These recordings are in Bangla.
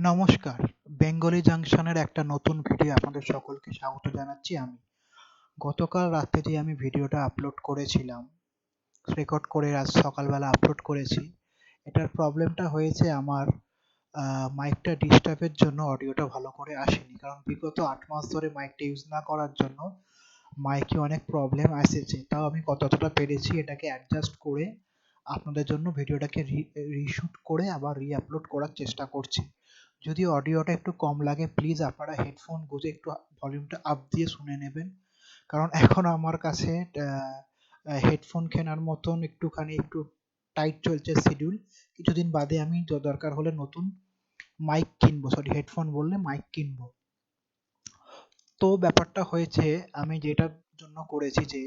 নমস্কার, বেঙ্গলি জাংশনের একটা নতুন ভিডিও আপনাদের সকলকে স্বাগত জানাচ্ছি আমি। গতকাল রাতে যে আমি ভিডিওটা আপলোড করেছিলাম, রেকর্ড করে আজ সকালবেলা আপলোড করেছি, এটার প্রবলেমটা হয়েছে আমার মাইকটা ডিস্টার্বের জন্য অডিওটা ভালো করে আসেনি। কারণ বিগত 8 মাস ধরে মাইকটা ইউজ না করার জন্য মাইকে অনেক প্রবলেম এসেছে। তাও আমি যতটা পেরেছি এটাকে অ্যাডজাস্ট করে আপনাদের জন্য ভিডিওটাকে রিশুট করে আবার রি-আপলোড করার চেষ্টা করছি। যদি অডিওটা একটু কম লাগে প্লিজ আপনারা হেডফোন গুঁজে একটু ভলিউমটা আপ দিয়ে শুনে নেবেন, কারণ এখন আমার কাছে হেডফোন কেনার মতন একটু টাইট চলছে শিডিউল। কিছুদিন বাদে আমি দরকার হলে নতুন মাইক কিনবো, সরি হেডফোন বললে মাইক কিনবো। তো ব্যাপারটা হয়েছে আমি যেটার জন্য করেছি যে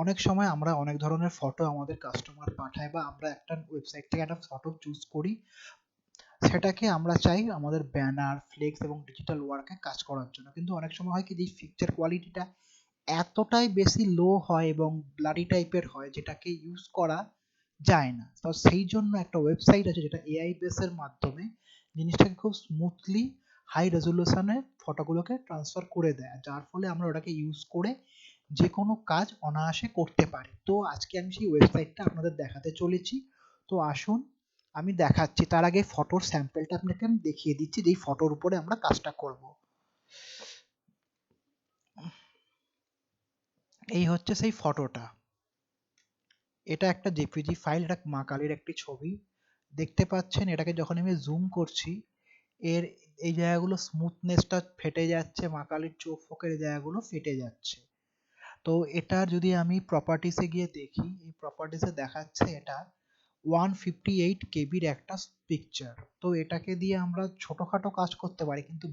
অনেক সময় আমরা অনেক ধরনের ফটো আমাদের কাস্টমার পাঠায় বা আমরা একটা ওয়েবসাইট থেকে একটা ফটো চুজ করি, সেটাকে আমরা চাই আমাদের ব্যানার, ফ্লেক্স এবং ডিজিটাল ওয়ার্কে কাজ করার জন্য। কিন্তু অনেক সময় হয় কি যে পিকচার কোয়ালিটিটা এতটাই বেশি লো হয় এবং ব্লারি টাইপের হয় যেটাকে ইউজ করা যায় না। তো সেই জন্য একটা ওয়েবসাইট আছে যেটা এআই বেসের মাধ্যমে জিনিসটাকে খুব স্মুথলি হাই রেজলিউশনে ফটোগুলোকে ট্রান্সফার করে দেয়, যার ফলে আমরা ওটাকে ইউজ করে যে কোনো কাজ অনায়াসে করতে পারি। তো আজকে আমি সেই ওয়েবসাইটটা আপনাদের দেখাতে চলেছি। তো আসুন আমি দেখাচ্ছি। তার আগে ফটোর স্যাম্পলটা আপনাকে আমি দেখিয়ে দিচ্ছি যেই ফটোর উপরে আমরা কাজটা করব। এই হচ্ছে সেই ফটোটা। এটা একটা জেপিজি ফাইল, এটা মা কালীর একটি ছবি। দেখতে পাচ্ছেন এটাকে যখন আমি জুম করছি এর এই জায়গাগুলো স্মুথনেসটা ফেটে যাচ্ছে, মা কালীর চোখ ফোকের জায়গাগুলো ফেটে যাচ্ছে। তো এটার যদি আমি প্রপার্টিসে গিয়ে দেখি, এই প্রপার্টিসে দেখাচ্ছে এটা 158 কেবির একটা পিকচার। তো এটাকে দিয়ে আমরা ছোটখাটো কাজ করতে পারি, কিন্তু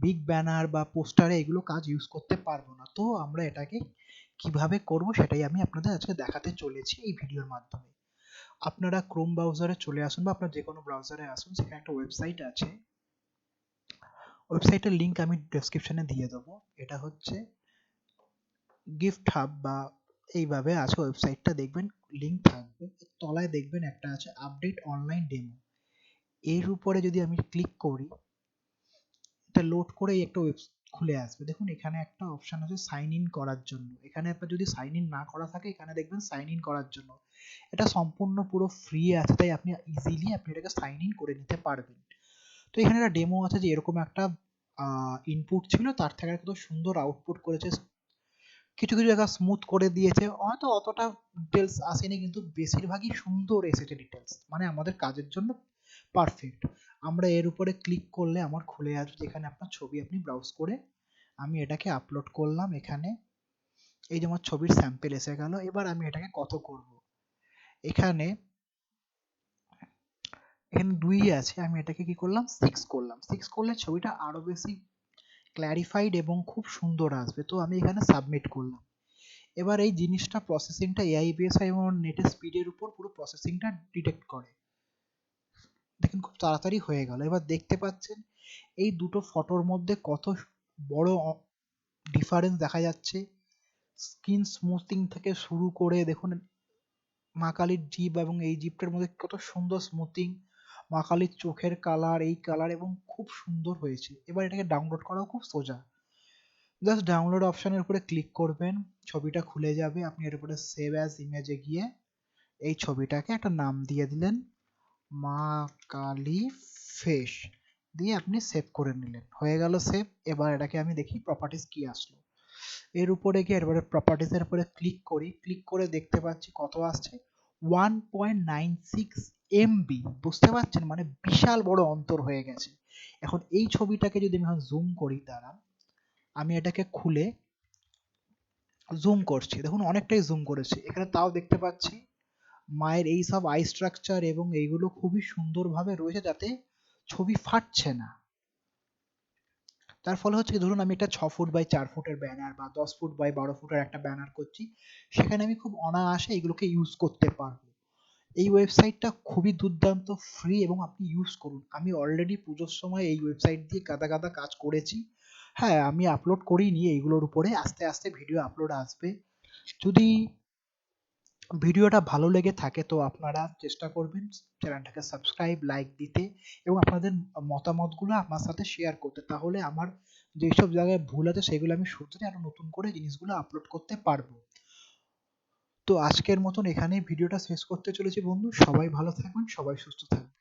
বিগ ব্যানার বা পোস্টারে এগুলো কাজ ইউজ করতে পারবো না। তো আমরা এটাকে কিভাবে করব সেটাই আমি আপনাদের আজকে দেখাতে চলেছি এই ভিডিওর মাধ্যমে। আপনারা ক্রোম ব্রাউজারে চলে আসুন বা আপনার যে কোনো ব্রাউজারে আসুন, সেখানে একটা ওয়েবসাইট আছে। ওয়েবসাইটের লিংক আমি ডেসক্রিপশনে দিয়ে দেবো। এটা হচ্ছে গিফট হাব বা এইভাবে আছে ওয়েবসাইটটা, দেখবেন লিংক থাকবে। তলায় দেখবেন একটা আছে আপডেট অনলাইন ডেমো। এর উপরে যদি আমি ক্লিক করি, এটা লোড করে একটা ওয়েব খুলে আসবে। দেখুন এখানে একটা অপশন আছে সাইন ইন করার জন্য। এখানে আপনার যদি সাইন ইন না করা থাকে এখানে দেখবেন সাইন ইন করার জন্য। এটা সম্পূর্ণ পুরো ফ্রি আছে, তাই আপনি ইজিলি এটাকে সাইন ইন করে নিতে পারবেন। তো এখানে একটা ডেমো আছে যে এরকম একটা ইনপুট ছিল, তার থেকে কত সুন্দর আউটপুট করেছে। কিছু জায়গা স্মুথ করে দিয়েছে, হয়তো অতটা ডিটেলস আসেনি কিন্তু বেশিরভাগই সুন্দর এসেছে ডিটেলস, মানে আমাদের কাজের জন্য পারফেক্ট। আমরা এর উপরে ক্লিক করলে আমার খুলে আসবে যেখানে আপনার ছবি আপনি ব্রাউজ করে, আমি এটাকে আপলোড করলাম এখানে। এই যে আমার ছবির স্যাম্পল এসে গেল। এবার আমি এটাকে কত করব, এখানে এখানে 2 আছে, আমি এটাকে কি করলাম 6 করলাম। 6 করলে ছবিটা আরো বেশি ক্ল্যারিফাইড এবং খুব সুন্দর আসবে। তো আমি এখানে সাবমিট করলাম। এবার এই জিনিসটা প্রসেসিংটা এআই বেস হয় এবং নেটের স্পিডের উপর পুরো প্রসেসিংটা ডিটেক্ট করে। দেখুন খুব তাড়াতাড়ি হয়ে গেল। এবার দেখতে পাচ্ছেন এই দুটো ফটোর মধ্যে কত বড় ডিফারেন্স দেখা যাচ্ছে। স্কিন স্মুথিং থেকে শুরু করে দেখুন মা কালীর জিভ এবং এই জিভটার মধ্যে কত সুন্দর স্মুথিং, মা কালীর চোখের কালার, এই কালার এবং খুব সুন্দর হয়েছে। এবার এটাকে ডাউনলোড করাও খুব সোজা। জাস্ট ডাউনলোড অপশনের উপরে ক্লিক করবেন, ছবিটা খুলে যাবে। আপনি এর উপরে সেভ অ্যাজ ইমেজে গিয়ে এই ছবিটাকে একটা নাম দিয়ে দিলেন, মা কালী ফেস দিয়ে আপনি সেভ করে নিলেন। হয়ে গেল সেভ। এবার এটাকে আমি দেখি প্রপার্টিস কি আসলো। এর উপরে গিয়ে এবারে প্রপার্টিসের উপরে ক্লিক করি, ক্লিক করে দেখতে পাচ্ছি কত আসছে 1.96 MB। বুঝতে পারছেন, মানে বিশাল বড় অন্তর হয়ে গেছে। এখন এই ছবিটাকে যদি আমি জুম করি, দাঁড়ান আমি এটাকে খুলে জুম করছি, দেখুন অনেকটাই জুম করেছি এখানে, তাও দেখতে পাচ্ছি মায়ের এই সব আই স্ট্রাকচার এবং এইগুলো খুবই সুন্দরভাবে রয়েছে, যাতে ছবি ফাটছে না। তার ফলে হচ্ছে কি, ধরুন আমি একটা 6 ফুট বাই 4 ফুটের ব্যানার বা 10 ফুট বাই 12 ফুটের একটা ব্যানার করছি, সেখানে আমি খুব অনায়াসে এগুলোকে ইউজ করতে পারবো। এই ওয়েবসাইটটা খুবই দুর্দান্ত, ফ্রি এবং আপনি ইউজ করুন। আমি অলরেডি পুজোর সময় এই ওয়েবসাইট দিয়ে গাদা কাজ করেছি। হ্যাঁ, আমি আপলোড করিনি এইগুলোর উপরে, আস্তে আস্তে ভিডিও আপলোড আসবে। যদি ভিডিওটা ভালো লেগে থাকে তো আপনারা চেষ্টা করবেন চ্যানেলটাকে সাবস্ক্রাইব, লাইক দিতে এবং আপনাদের মতামতগুলো আমার সাথে শেয়ার করতে। তাহলে আমার যেসব জায়গায় ভুল আছে সেগুলো আমি শুধরে আরো নতুন করে জিনিসগুলো আপলোড করতে পারবো। তো আজকের মতন এখানেই ভিডিওটা শেষ করতে চলেছি বন্ধু। সবাই ভালো থাকবেন, সবাই সুস্থ থাকবেন।